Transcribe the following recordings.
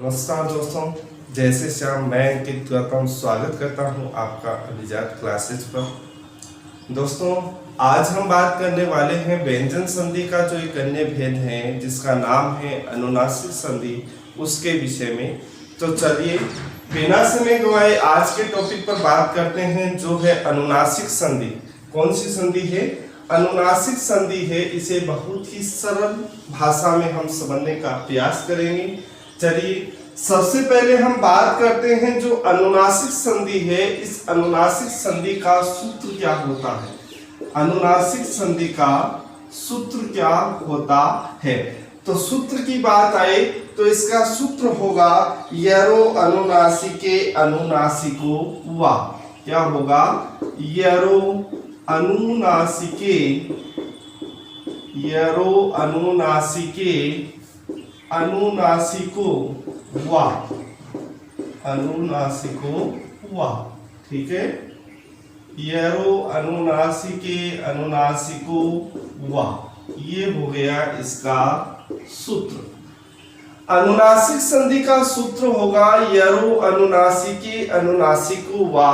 नमस्कार दोस्तों, जैसे श्याम मैं अंकित गौतम स्वागत करता हूं आपका अभिजात क्लासेज पर। दोस्तों, आज हम बात करने वाले हैं व्यंजन संधि का जो एक अन्य भेद है जिसका नाम है अनुनासिक संधि, उसके विषय में। तो चलिए बिना समय गवाए आज के टॉपिक पर बात करते हैं, जो है अनुनासिक संधि। कौन सी संधि है? अनुनासिक संधि है। इसे बहुत ही सरल भाषा में हम समझने का प्रयास करेंगे। चलिए सबसे पहले हम बात करते हैं जो अनुनासिक संधि है, इस अनुनासिक संधि का सूत्र क्या होता है। अनुनासिक संधि का सूत्र क्या होता है? तो सूत्र की बात आए तो इसका सूत्र होगा यरो अनुनासिके अनुनासिको वा। क्या होगा? यरो अनुनासिके अनुनासिको वा। अनुनासिको वा, ठीक है। यरो अनुनासिके अनुनासिको वा, ये हो गया इसका सूत्र। अनुनासिक संधि का सूत्र होगा यरो अनुनासिके अनुनासिको वा।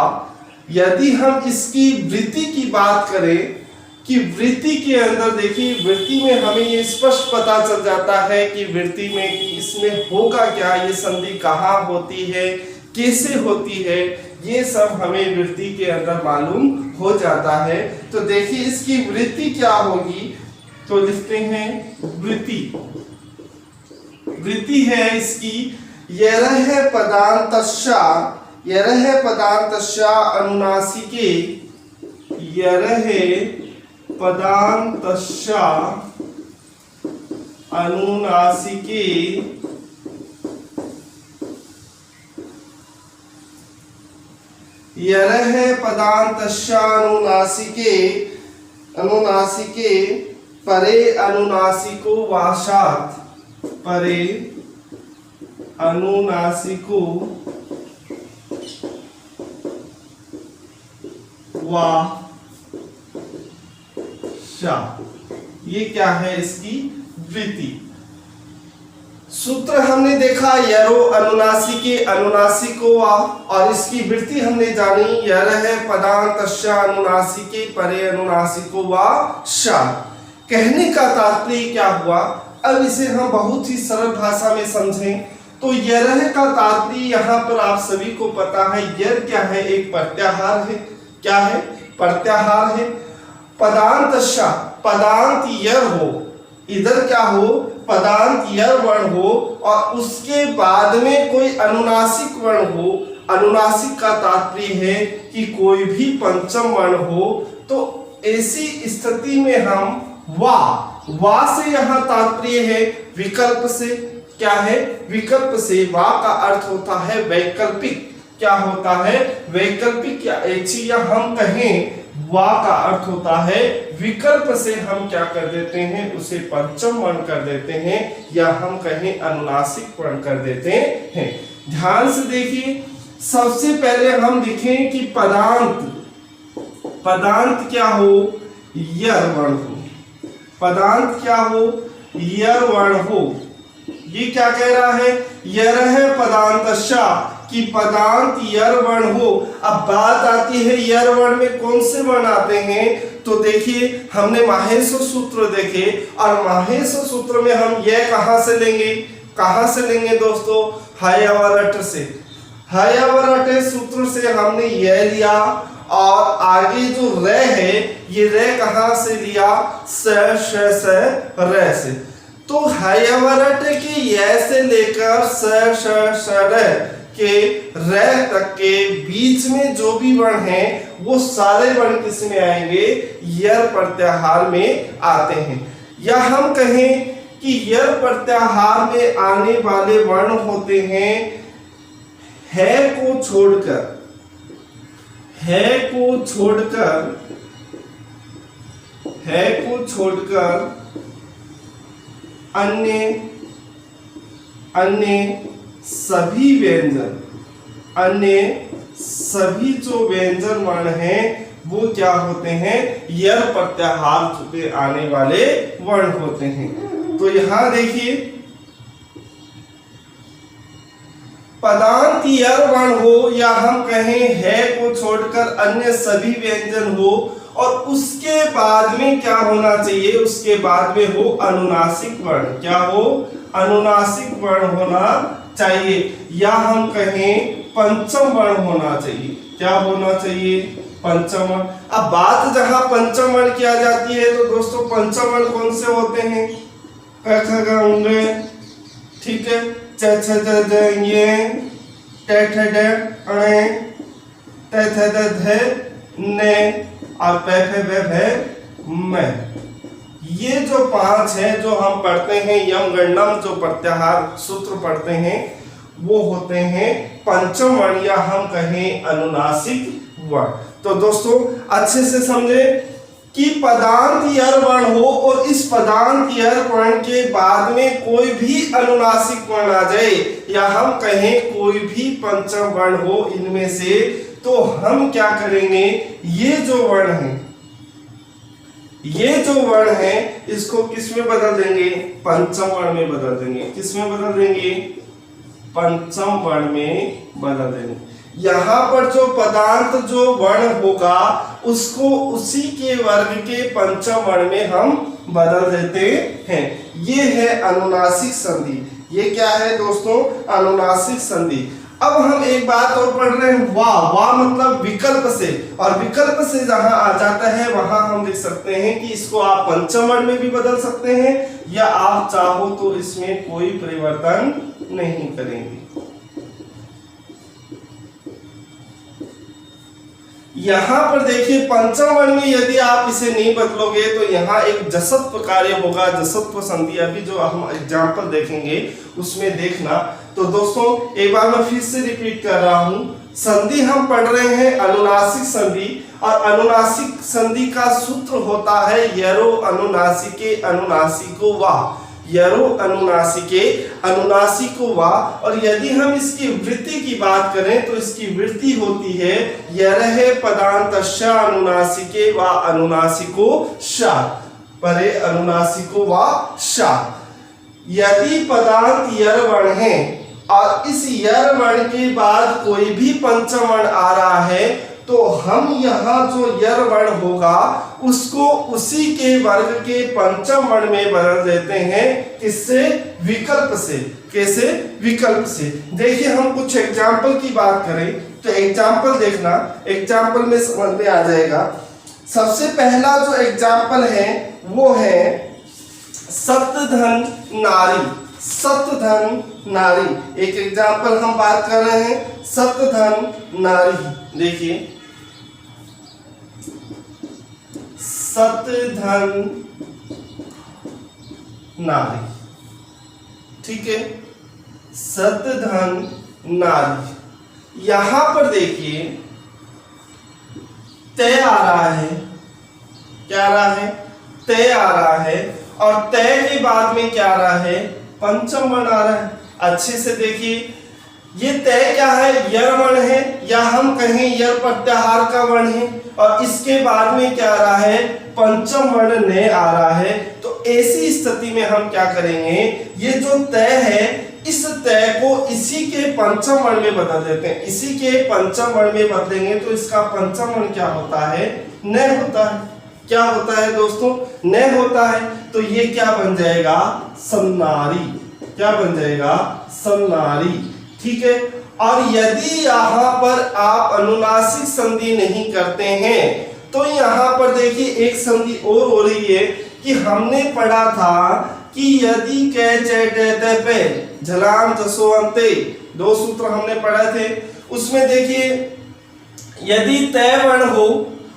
यदि हम इसकी वृत्ति की बात करें कि वृत्ति के अंदर देखिए, वृत्ति में हमें ये स्पष्ट पता चल जाता है कि वृत्ति में कि इसमें होगा क्या, ये संधि कहाँ होती है, कैसे होती है, ये सब हमें वृत्ति के अंदर मालूम हो जाता है। तो देखिए इसकी वृत्ति क्या होगी, तो लिखते हैं वृत्ति। वृत्ति है इसकी यरह पदांतस्या, यरह पदांतस्या अनुनासिके, यरह पदांतस्या अनुनासिके यरह पदांतस्या अनुनासिके अनुनासिके परे अनुनासिको वाशात, परे अनुनासिको वा। ये क्या है? इसकी वृत्ति। सूत्र हमने देखा यरो अनुनासिके अनुनासिको वा, और इसकी वृत्ति हमने जानी यरह पदांतस्या अनुनासिके परे अनुनासिको वा शा। कहने का तात्पर्य क्या हुआ? अब इसे हम बहुत ही सरल भाषा में समझें तो यरह का तात्पर्य यहाँ पर आप सभी को पता है, यर क्या है? एक प्रत्याहार है। क्या है? प्रत्याहार है। पदांतस्या, पदांत यर हो, इधर क्या हो? पदांत यर वर्ण हो, और उसके बाद में कोई अनुनासिक वर्ण हो। अनुनासिक का तात्पर्य है कि कोई भी पंचम वर्ण हो। तो ऐसी स्थिति में हम वा से यहाँ तात्पर्य है विकल्प से। क्या है? विकल्प से। वा का अर्थ होता है वैकल्पिक। क्या होता है? वैकल्पिक। या या हम कहें वा का अर्थ होता है विकल्प से हम क्या कर देते हैं? उसे पंचम वर्ण कर देते हैं, या हम कहें अनुनासिक वर्ण कर देते हैं। ध्यान से देखिए, सबसे पहले हम लिखें कि पदांत क्या हो? यर वर्ण हो। पदांत क्या हो? यर वर्ण हो। ये क्या कह रहा है? यरह पदांतस्या, कि पदांत यर वर्ण हो। अब बात आती है यर वर्ण में कौन से वर्ण आते हैं? तो देखिए हमने माहेश्वर सूत्र देखे, और माहेश्वर सूत्र में हम ये कहां से लेंगे? कहां से लेंगे दोस्तों? हयवरट से। हयवरट सूत्र से हमने ये लिया, और आगे जो रे है, ये रे कहां से लिया? स रे से। तो हयवरट के ये से लेकर स रे के रे तक के बीच में जो भी वर्ण हैं, वो सारे वर्ण किस में आएंगे? यर प्रत्याहार में आते हैं। या हम कहें कि यर प्रत्याहार में आने वाले वर्ण होते हैं है को छोड़कर, है को छोड़कर, है को छोड़कर अन्य सभी व्यंजन, अन्य सभी जो व्यंजन वर्ण हैं वो क्या होते हैं? यर प्रत्याहार पे आने वाले वर्ण होते हैं। तो यहां देखिए पदांत यर वर्ण हो या हम कहें है को छोड़कर अन्य सभी व्यंजन हो और उसके बाद में क्या होना चाहिए, उसके बाद में हो अनुनासिक वर्ण। क्या हो? अनुनासिक वर्ण होना चाहिए या हम कहें पंचम वर्ण होना चाहिए। क्या होना चाहिए? पंचम वर्ण। अब बात जहां पंचम वर्ण किया जाती है तो दोस्तों पंचम वर्ण कौन से होते हैं? क ख ग होंगे, ठीक है, च छ ज ज ये, ट ठ ड अणे, त थ द ध ने और प फ ब भ म। ये जो 5 है जो हम पढ़ते हैं यम गणनम, जो प्रत्याहार सूत्र पढ़ते हैं वो होते हैं पंचम वर्ण या हम कहें अनुनासिक वर्ण। तो दोस्तों अच्छे से समझे कि पदांत यर वर्ण हो और इस पदांत यर वर्ण के बाद में कोई भी अनुनासिक वर्ण आ जाए या हम कहें कोई भी पंचम वर्ण हो इनमें से, तो हम क्या करेंगे, ये जो वर्ण है, ये जो वर्ण है इसको किस में बदल देंगे? पंचम वर्ण में बदल देंगे। किस में बदल देंगे? पंचम वर्ण में बदल देंगे। यहाँ पर जो पदांत जो वर्ण होगा उसको उसी के वर्ग के पंचम वर्ण में हम बदल देते हैं। ये है अनुनासिक संधि। ये क्या है दोस्तों? अनुनासिक संधि। अब हम एक बात और पढ़ रहे हैं, वाह। वाह मतलब विकल्प से, और विकल्प से जहां आ जाता है वहां हम लिख सकते हैं कि इसको आप पंचम वर्ण में भी बदल सकते हैं या आप चाहो तो इसमें कोई परिवर्तन नहीं करेंगे। यहां पर देखिए पंचम वर्ण में यदि आप इसे नहीं बदलोगे तो यहाँ एक जसत्व कार्य होगा, जसत्व संधि। अभी जो हम एग्जाम्पल देखेंगे उसमें देखना। तो दोस्तों एक बार मैं फिर से रिपीट कर रहा हूं, संधि हम पढ़ रहे हैं अनुनासिक संधि, और अनुनासिक संधि का सूत्र होता है यरो अनुनासिके अनुनासिको वा। यरो अनुनासिके अनुनासिको वा। और यदि हम इसकी वृत्ति की बात करें तो इसकी वृत्ति होती है यरहे पदांतस्य अनुनासिके वा अनुनासिको शा, परे अनुनासिको वा शा। यदि पदांत यर वर्ण है और इस यर वर्ण के बाद कोई भी पंचम वर्ण आ रहा है तो हम यहाँ जो यर वर्ण होगा उसको उसी के वर्ग के पंचम वर्ण में बदल देते हैं। किससे? विकल्प से। कैसे? विकल्प से। देखिए हम कुछ एग्जाम्पल की बात करें तो एग्जाम्पल देखना, एग्जाम्पल में समझ में आ जाएगा। सबसे पहला जो एग्जाम्पल है वो है सप्तधन नारी। सप्तधन नारी एक एग्जाम्पल हम बात कर रहे हैं, सप्तधन नारी। देखिए सप्तधन नारी, ठीक है, सप्तधन नारी। यहां पर देखिए तय आ रहा है। क्या आ रहा है? तय आ रहा है, और तय के बाद में क्या आ रहा है? पंचम वर्ण आ रहा है। अच्छे से देखिए ये तय क्या है? यर वर्ण है या हम कहें यर प्रत्याहार का वर्ण है, और इसके बाद में क्या आ रहा है? पंचम वर्ण ने आ रहा है। तो ऐसी स्थिति में हम क्या करेंगे, ये जो तय है इस तय को इसी के पंचम वर्ण में बदल देते हैं। इसी के पंचम वर्ण में बदलेंगे तो इसका पंचम वर्ण क्या होता है? न होता है। क्या होता है दोस्तों? न होता है। तो ये क्या बन जाएगा? सन्नारी। क्या बन जाएगा? सन्नारी। ठीक है। और यदि यहाँ पर आप अनुनासिक संधि नहीं करते हैं तो यहाँ पर देखिए एक संधि और हो रही है कि हमने पढ़ा था कि यदि कै चे टे ते पे झलाम जसो अंते, दो सूत्र हमने पढ़े थे। उसमें देखिए यदि तय वर्ण हो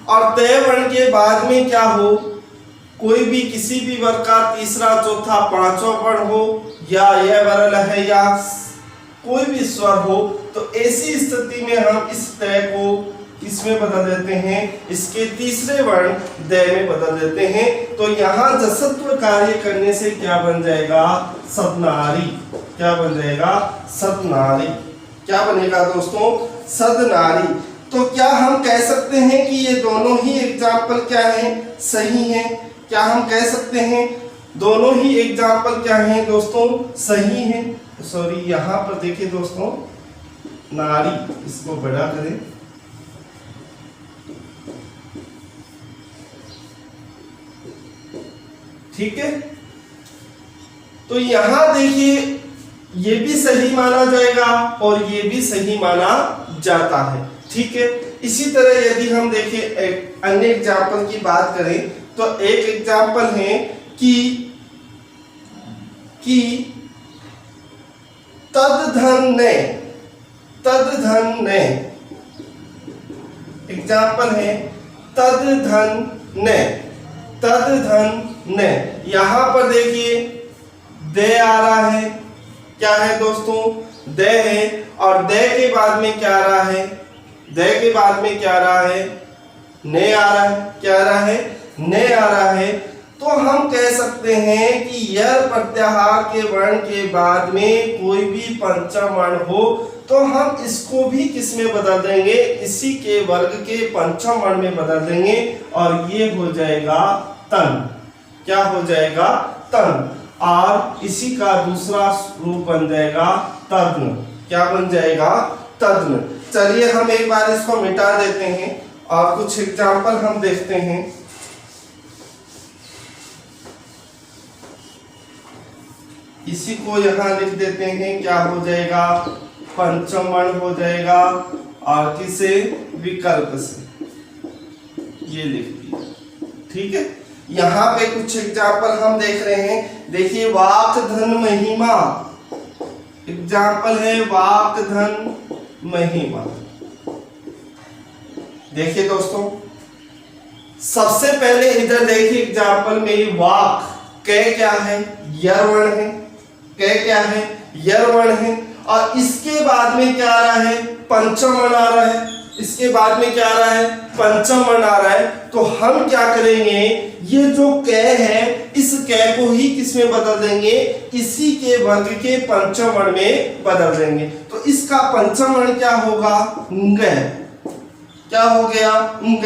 और तय वर्ण के बाद में क्या हो, कोई भी किसी भी वर्ग का तीसरा चौथा पांचवा वर्ण हो या यह वर्ण है या कोई भी स्वर हो, तो ऐसी स्थिति में हम इस तय को किसमें बदल देते हैं? इसके तीसरे वर्ण दय में बदल देते हैं। तो यहाँ जसत्व कार्य करने से क्या बन जाएगा? सदनारी। क्या बन जाएगा? सदनारी। क्या बनेगा दोस्तों? सदनारी। तो क्या हम कह सकते हैं कि ये दोनों ही एग्जाम्पल क्या हैं? सही हैं। क्या हम कह सकते हैं दोनों ही एग्जाम्पल क्या हैं दोस्तों? सही हैं। सॉरी यहाँ पर देखिए दोस्तों, नारी, इसको बड़ा करें, ठीक है। तो यहां देखिए ये भी सही माना जाएगा और ये भी सही माना जाता है, ठीक है। इसी तरह यदि हम देखें एक अन्य एग्जाम्पल की बात करें तो एक एग्जाम्पल है कि तद्धन ने, तद्धन ने, एग्जाम्पल है तद्धन ने, तद्धन ने। यहां पर देखिए दे आ रहा है, क्या है दोस्तों, दे है, और दे के बाद में क्या आ रहा है, दे के बाद में क्या आ रहा है, ने आ रहा है, क्या आ रहा है, ने आ रहा है। तो हम कह सकते हैं कि यर प्रत्याहार के वर्ण के बाद में कोई भी पंचम वर्ण हो तो हम इसको भी किस में बदल देंगे, इसी के वर्ग के पंचम वर्ण में बदल देंगे और ये हो जाएगा तन, क्या हो जाएगा, तन। और इसी का दूसरा रूप बन जाएगा तद्न, क्या बन जाएगा, तद्न। चलिए हम एक बार इसको मिटा देते हैं और कुछ एग्जाम्पल हम देखते हैं। इसी को यहां लिख देते हैं, क्या हो जाएगा, पंचम वर्ण हो जाएगा और किसे, विकल्प से, ये लिख दिया, ठीक है। यहाँ पे कुछ एग्जाम्पल हम देख रहे हैं, देखिए वाक धन महिमा, एग्जाम्पल है वाक धन महिमा। देखिए दोस्तों सबसे पहले इधर देखिए एग्जाम्पल में वाक, कै क्या है, यर वर्ण है, कै क्या है, यर वर्ण है, और इसके बाद में क्या आ रहा है, पंचम वर्ण आ रहा है, इसके बाद में क्या आ रहा है, पंचम वर्ण आ रहा है। तो हम क्या करेंगे, ये जो कै है इस कै को ही किस में बदल देंगे, इसी के वर्ग के पंचम वर्ण में बदल देंगे। तो इसका पंचम वर्ण क्या होगा, ंग, क्या हो गया, ंग।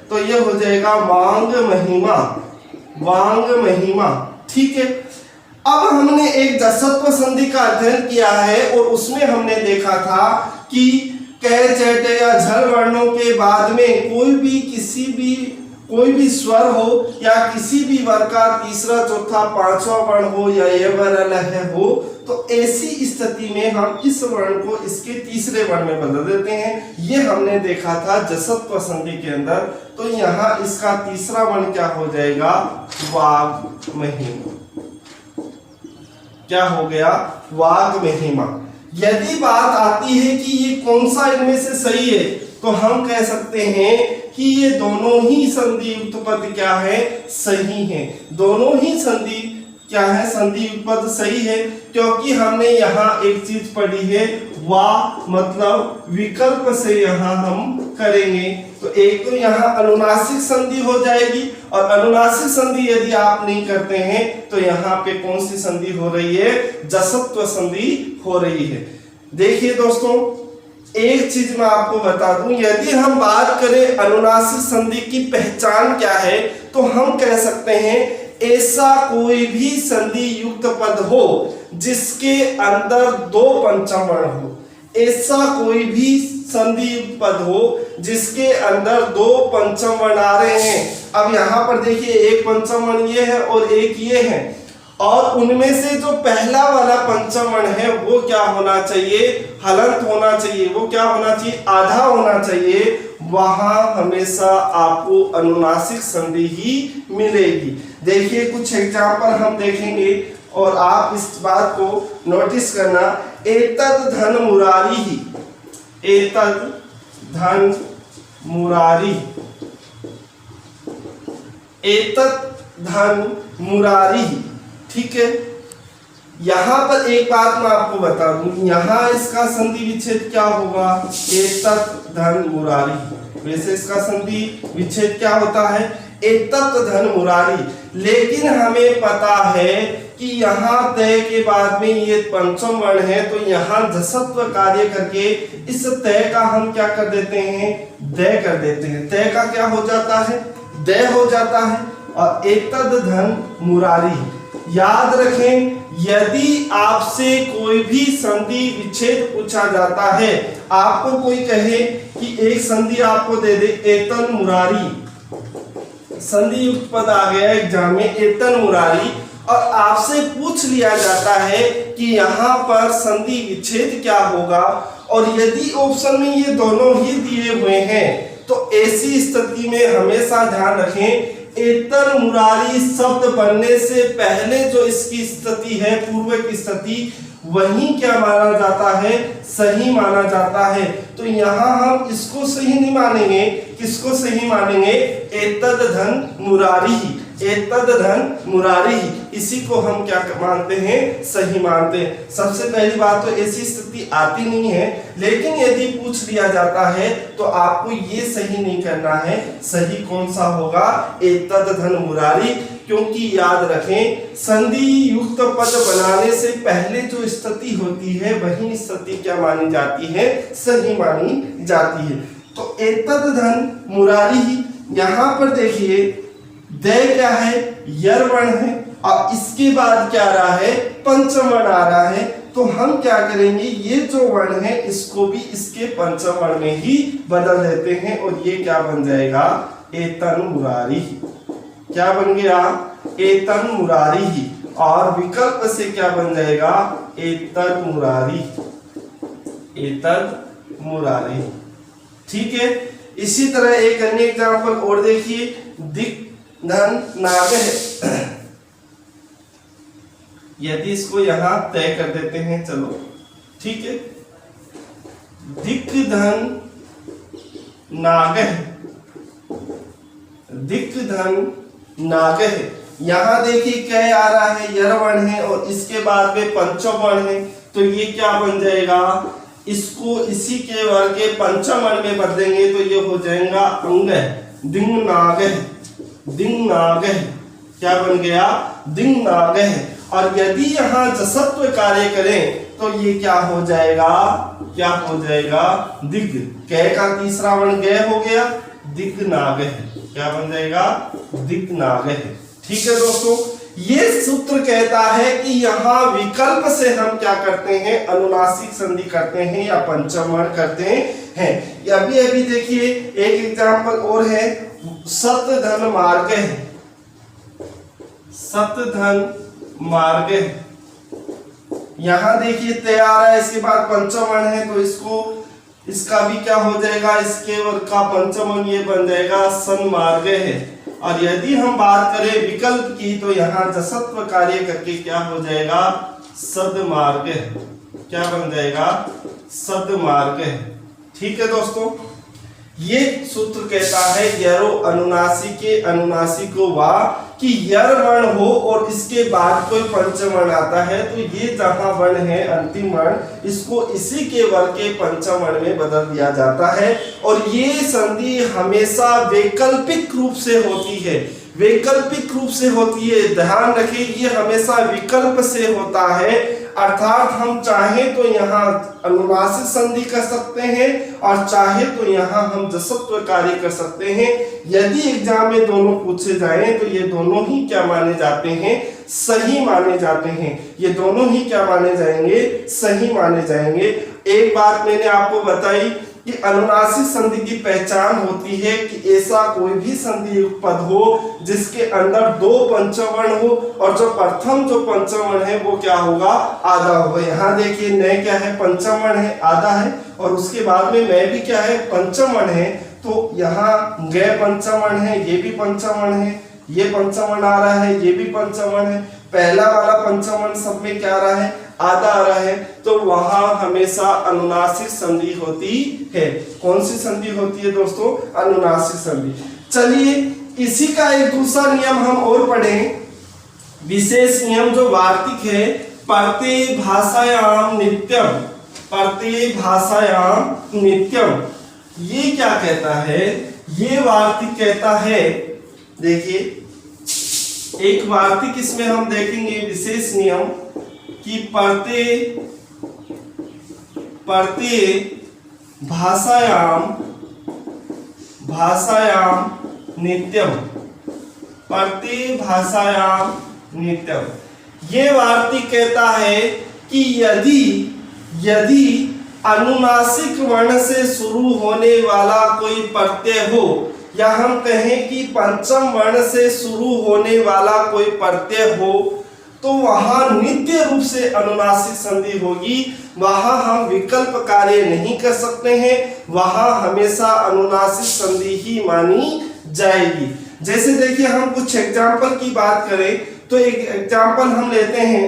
तो ये हो जाएगा वांग महिमा, वांग महिमा, ठीक है। अब हमने एक जसत्व संधि का अध्ययन किया है और उसमें हमने देखा था कि कै चैटे या झल वर्णों के बाद में कोई भी स्वर हो या किसी भी वर्ग का तीसरा चौथा पांचवा वर्ण हो या ये वर्ण हो, तो ऐसी स्थिति में हम इस वर्ण को इसके तीसरे वर्ण में बदल देते हैं। ये हमने देखा था जसत्व संधि के अंदर। तो यहाँ इसका तीसरा वर्ण क्या हो जाएगा, वाग महिमा, क्या हो गया, वाग महिमा। यदि बात आती है कि ये कौन सा इनमें से सही है, तो हम कह सकते हैं कि ये दोनों ही संधि युक्त पद क्या है, सही है। दोनों ही संधि क्या है, संधि युक्त पद सही है, क्योंकि हमने यहाँ एक चीज पढ़ी है, वा मतलब विकल्प से यहाँ हम करेंगे। तो एक तो यहाँ अनुनासिक संधि हो जाएगी, और अनुनासिक संधि यदि आप नहीं करते हैं तो यहाँ पे कौन सी संधि हो रही है, जसत्व संधि हो रही है। देखिए दोस्तों एक चीज मैं आपको बता दूं, यदि हम बात करें अनुनासिक संधि की पहचान क्या है, तो हम कह सकते हैं ऐसा कोई भी संधि युक्त पद हो जिसके अंदर दो पंचम वर्ण हो, ऐसा कोई भी संधि युक्त पद हो जिसके अंदर दो पंचम वर्ण आ रहे हैं। अब यहाँ पर देखिए एक पंचम वर्ण ये है और एक ये है, और उनमें से जो पहला वाला पंचम वर्ण है वो क्या होना चाहिए, हलंत होना चाहिए, वो क्या होना चाहिए, आधा होना चाहिए। वहां हमेशा आपको अनुनासिक संधि ही मिलेगी। देखिए कुछ एग्जाम्पल हम देखेंगे और आप इस बात को नोटिस करना। एतद धन मुरारी ही, एतद धन मुरारी, एतद धन मुरारी, ठीक है। यहां पर एक बात मैं आपको बता दूं, यहां इसका संधि विच्छेद क्या होगा, एतत् धन मुरारी। वैसे इसका संधि विच्छेद क्या होता है, एतत् धन मुरारी, लेकिन हमें पता है कि यहाँ तय के बाद में ये पंचम वर्ण है, तो यहाँ जसत्व कार्य करके इस तय का हम क्या कर देते हैं, दय कर देते हैं। तय का क्या हो जाता है, दय हो जाता है। और एतद धन मुरारी, याद रखें यदि आपसे कोई भी संधि विच्छेद पूछा जाता है, आपको कोई कहे कि एक संधि आपको दे दे एतन मुरारी, संधि युक्त पद आ गया एग्जाम में एतन मुरारी, और आपसे पूछ लिया जाता है कि यहाँ पर संधि विच्छेद क्या होगा, और यदि ऑप्शन में ये दोनों ही दिए हुए हैं तो ऐसी स्थिति में हमेशा ध्यान रखें एतन मुरारी शब्द बनने से पहले जो इसकी स्थिति है पूर्व की स्थिति, वही क्या माना जाता है, सही माना जाता है। तो यहाँ हम इसको सही नहीं मानेंगे, किसको सही मानेंगे, एतद धन मुरारी, एतद धन मुरारी, इसी को हम क्या मानते हैं, सही मानते हैं। सबसे पहली बात तो ऐसी स्थिति आती नहीं है, लेकिन यदि पूछ लिया जाता है तो आपको ये सही नहीं करना है, सही कौन सा होगा, एतद धन मुरारी, क्योंकि याद रखें संधि युक्त पद बनाने से पहले जो स्थिति होती है वही स्थिति क्या मानी जाती है, सही मानी जाती है। तो एतद धन मुरारी, यहाँ पर देखिए दे क्या है, यर वर्ण है, और इसके बाद क्या आ रहा है, पंचम वर्ण आ रहा है। तो हम क्या करेंगे, ये जो वर्ण है इसको भी इसके पंचम वर्ण में ही बदल देते हैं, और ये क्या बन जाएगा, एतन मुरारी, क्या बन गया, एतन मुरारी ही, और विकल्प से क्या बन जाएगा, एतद मुरारी, एतद मुरारी। ठीक है, इसी तरह एक अन्य एग्जांपल और देखिए, दिक धन नागह, यदि इसको यहां तय कर देते हैं, चलो ठीक है, दिक धन नागह, दिक धन नागह, यहां देखिए क्या आ रहा है, यर वर्ण है और इसके बाद में पंचम वर्ण है, तो ये क्या बन जाएगा, इसको इसी के वर्ग के पंचम वर्ण में बदलेंगे तो ये हो जाएगा अंग, दिंग नागह, दिंग नागह, क्या बन गया, दिंग नागह। और यदि यहाँ जसत्व कार्य करें तो ये क्या हो जाएगा, क्या हो जाएगा, दिग, कै का तीसरा वर्ण गय हो गया, दिग नागह, क्या बन जाएगा, दिग नागह। ठीक है दोस्तों, ये सूत्र कहता है कि यहाँ विकल्प से हम क्या करते हैं, अनुनासिक संधि करते हैं या पंचम वर्ण करते हैं। अभी अभी देखिए एक एग्जांपल और है, सत धन मार्ग है, सत धन मार्ग, यहां देखिए तैयार है, इसके बाद पंचम वर्ण है तो इसको, इसका भी क्या हो जाएगा, इसके वर्ग का पंचम वर्ण ये बन जाएगा सन मार्ग है। और यदि हम बात करें विकल्प की तो यहाँ जसत्व कार्य करके क्या हो जाएगा, सद मार्ग, क्या बन जाएगा, सद मार्ग। ठीक है दोस्तों, ये सूत्र कहता है यरो अनुनासिक के अनुनासिको वा, कि यर वर्ण हो और इसके बाद कोई पंचम वर्ण आता है तो ये जहां वर्ण है अंतिम वर्ण, इसको इसी के वर्ग के पंचम वर्ण में बदल दिया जाता है। और ये संधि हमेशा वैकल्पिक रूप से होती है, वैकल्पिक रूप से होती है, ध्यान रखिए ये हमेशा विकल्प से होता है, अर्थात हम चाहे तो यहाँ अनुनासिक संधि कर सकते हैं और चाहे तो यहाँ हम जसत्व कार्य कर सकते हैं। यदि एग्जाम में दोनों पूछे जाएं तो ये दोनों ही क्या माने जाते हैं, सही माने जाते हैं, ये दोनों ही क्या माने जाएंगे, सही माने जाएंगे। एक बात मैंने आपको बताई कि अनुनासिक संधि की पहचान होती है कि ऐसा कोई भी संधि युक्त पद हो जिसके अंदर दो पंचम वर्ण हो और जो प्रथम जो पंचम वर्ण है वो क्या होगा, आधा होगा। यहाँ देखिए नए क्या है, पंचम वर्ण है, आधा है, और उसके बाद में मैं भी क्या है, पंचम वर्ण है, तो यहाँ गै पंचम वर्ण है, ये भी पंचम वर्ण है, ये पंचम वर्ण आ रहा है, ये भी पंचम वर्ण है, पहला वाला पंचम वर्ण सब में क्या आ रहा है, आधा आ रहा है, तो वहां हमेशा अनुनासिक संधि होती है। कौन सी संधि होती है दोस्तों, अनुनासिक संधि। चलिए इसी का एक दूसरा नियम हम और पढ़ें, विशेष नियम जो वार्तिक है, प्रत्यय भाषायाम नित्यम, प्रत्यय भाषायाम नित्यम, ये क्या कहता है, ये वार्तिक कहता है, देखिए एक वार्तिक इसमें हम देखेंगे विशेष नियम कि प्रत्यय भाषायाम नित्यम, प्रत्यय भाषायाम नित्यम, ये वार्तिक कहता है कि यदि अनुनासिक वर्ण से शुरू होने वाला कोई प्रत्यय हो, या हम कहें कि पंचम वर्ण से शुरू होने वाला कोई प्रत्यय हो, तो वहां नित्य रूप से अनुनासिक संधि होगी। वहां हम विकल्प कार्य नहीं कर सकते हैं, वहां हमेशा अनुनासिक संधि ही मानी जाएगी। जैसे देखिए, हम कुछ एग्जाम्पल की बात करें तो एक एग्जाम्पल हम लेते हैं।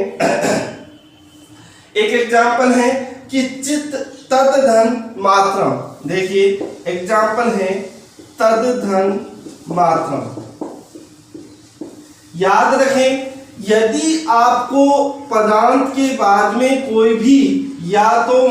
एक एग्जाम्पल है कि चित तद धन मात्रम। देखिए एग्जाम्पल है तद धन मात्रम। याद रखें, यदि आपको पदांत के बाद में कोई भी या तो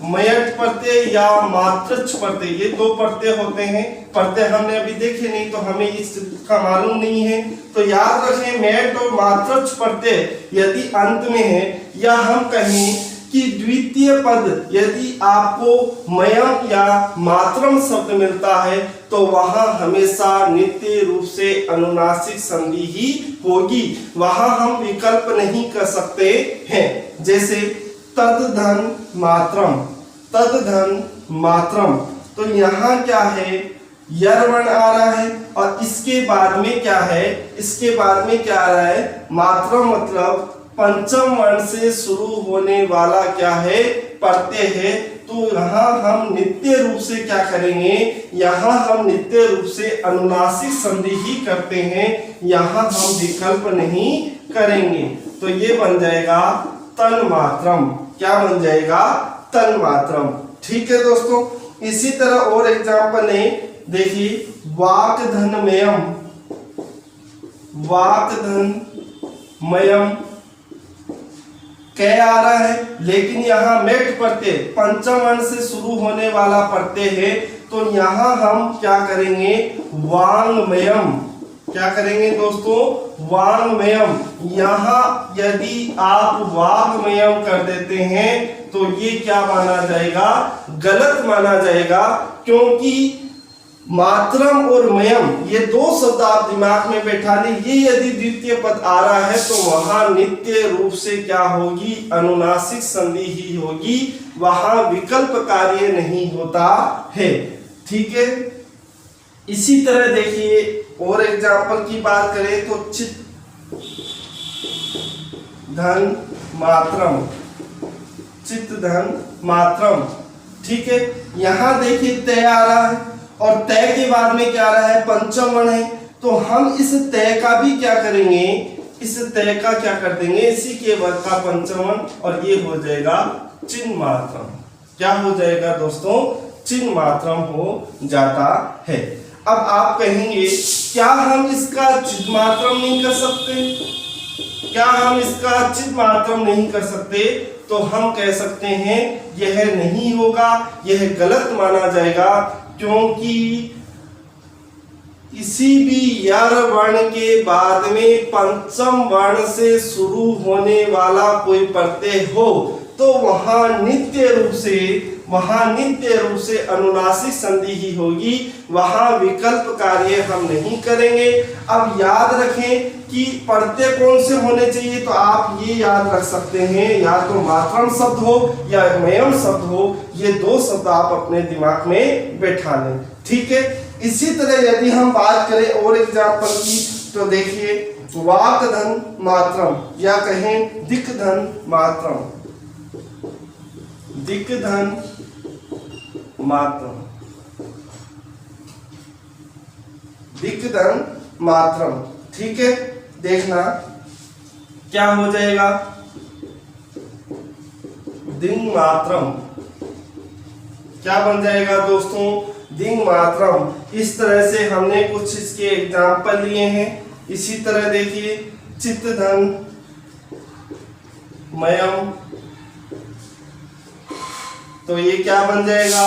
मयट प्रत्यय या मात्रच प्रत्यय, ये दो प्रत्यय होते हैं। प्रत्यय हमने अभी देखे नहीं तो हमें इसका मालूम नहीं है, तो याद रखें मयट और मात्रच प्रत्यय यदि अंत में है, या हम कहें कि द्वितीय पद यदि आपको मयम या मात्रम शब्द मिलता है, तो वहां हमेशा नित्य रूप से अनुनासिक संधि ही होगी, वहां हम विकल्प नहीं कर सकते हैं। जैसे तद धन मात्रम, तद धन मात्रम, तो यहाँ क्या है, यर वर्ण आ रहा है और इसके बाद में क्या है, इसके बाद में क्या आ रहा है, मात्रम, मतलब पंचम वर्ण से शुरू होने वाला क्या है, प्रत्यय है। तो यहाँ हम नित्य रूप से क्या करेंगे, यहाँ हम नित्य रूप से अनुनासिक संधि ही करते हैं, यहाँ हम विकल्प नहीं करेंगे। तो ये बन जाएगा तन मात्रम। क्या बन जाएगा, तन मात्रम। ठीक है दोस्तों, इसी तरह और एग्जाम्पल है, देखिए वाक धन मयम, वाक धन मयम क्या आ रहा है, लेकिन यहाँ मेट प्रत्यय पंचम वर्ण से शुरू होने वाला प्रत्यय है, तो यहाँ हम क्या करेंगे, वांगमयम। क्या करेंगे दोस्तों, वांगमयम। यहाँ यदि आप वांगमयम कर देते हैं तो ये क्या माना जाएगा, गलत माना जाएगा, क्योंकि मात्रम और मयम ये दो शब्द आप दिमाग में बैठा लें, ये यदि द्वितीय पद आ रहा है तो वहां नित्य रूप से क्या होगी, अनुनासिक संधि ही होगी, वहां विकल्प कार्य नहीं होता है। ठीक है, इसी तरह देखिए और एग्जाम्पल की बात करें तो चित धन मात्रम, चित धन मात्रम। ठीक है, यहां देखिए तय आ रहा है और तय के बाद में क्या आ रहा है, पंचम वर्ण है, तो हम इस तय का भी क्या करेंगे, इस तय का क्या कर देंगे, इसी के वर्ग का पंचम वर्ण, और ये हो जाएगा चिन्ह मात्रम। क्या हो जाएगा दोस्तों, चिन्ह मात्रम हो जाता है। अब आप कहेंगे क्या हम इसका चिन्ह मात्रम नहीं कर सकते, क्या हम इसका चिन्ह मात्रम नहीं कर सकते, तो हम कह सकते हैं यह नहीं होगा, यह गलत माना जाएगा, क्योंकि किसी भी यर वर्ण के बाद में पंचम वर्ण से शुरू होने वाला कोई प्रत्यय हो, तो वहां नित्य रूप से अनुनासिक संधि ही होगी, वहां विकल्प कार्य हम नहीं करेंगे। अब याद रखें कि प्रत्यय कौन से होने चाहिए, तो आप ये याद रख सकते हैं, या तो मात्रम शब्द हो या मयम शब्द हो, ये दो शब्द आप अपने दिमाग में बैठा लें। ठीक है, इसी तरह यदि हम बात करें और एग्जाम्पल की, तो देखिए वाक धन मात्रम, या कहें दिक धन मात्रम, दिक धन मात्रम, दिक धन मात्रम। ठीक है, देखना क्या हो जाएगा, दिंग मात्रम। क्या बन जाएगा दोस्तों, दिंग मात्रम। इस तरह से हमने कुछ इसके एग्जाम्पल लिए हैं। इसी तरह देखिए चित्त धन मयम, तो ये क्या बन जाएगा,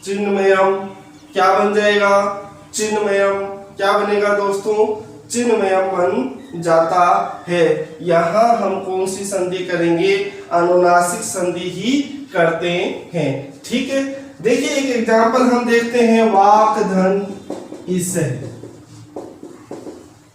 चिन्मयम। क्या बन जाएगा, चिन्मयम। क्या बनेगा दोस्तों, चिन्मयम बन जाता है। यहाँ हम कौन सी संधि करेंगे, अनुनासिक संधि ही करते हैं। ठीक है, देखिए एक एग्जाम्पल हम देखते हैं, वाक धन इस।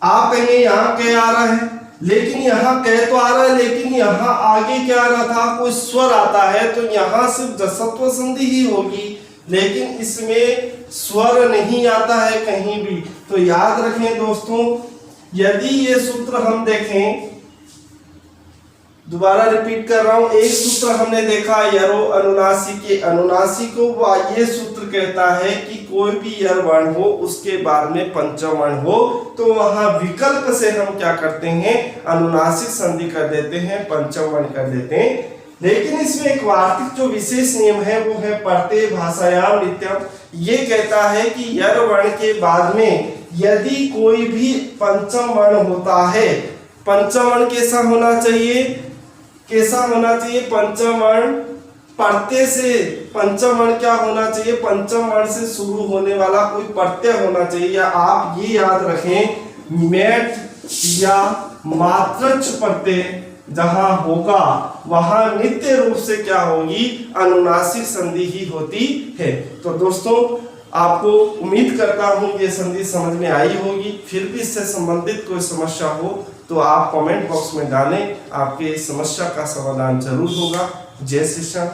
आप कहेंगे यहाँ क्या आ रहा है, लेकिन यहाँ कह तो आ रहा है, लेकिन यहाँ आगे क्या आ रहा था, कोई स्वर आता है तो यहाँ सिर्फ जसत्व संधि ही होगी, लेकिन इसमें स्वर नहीं आता है कहीं भी। तो याद रखें दोस्तों, यदि ये सूत्र हम देखें, दोबारा रिपीट कर रहा हूं, एक सूत्र हमने देखा यरो अनुनासिके अनुनासिको, ये सूत्र कहता है कि कोई भी यर वर्ण हो उसके बाद में पंचम वर्ण हो तो वहां विकल्प से हम क्या करते हैं, अनुनासिक संधि कर देते हैं, पंचम वर्ण कर देते हैं। लेकिन इसमें एक वार्तिक जो विशेष नियम है वो है प्रत्यय भाषायाम नित्यम। ये कहता है कि यर वर्ण के बाद में यदि कोई भी पंचम वर्ण होता है, पंचम वर्ण कैसा होना चाहिए, कैसा होना चाहिए, पंचम वर्ण प्रत्यय से, पंचम वर्ण क्या होना चाहिए, पंचम वर्ण से शुरू होने वाला कोई प्रत्यय होना चाहिए। या आप ये याद रखें, मेट या मात्रच प्रत्यय जहां होगा वहां नित्य रूप से क्या होगी, अनुनासिक संधि ही होती है। तो दोस्तों आपको उम्मीद करता हूं ये संधि समझ में आई होगी। फिर भी इससे संबंधित कोई समस्या हो तो आप कमेंट बॉक्स में डालें, आपके इस समस्या का समाधान जरूर होगा। जय श्री कृष्ण।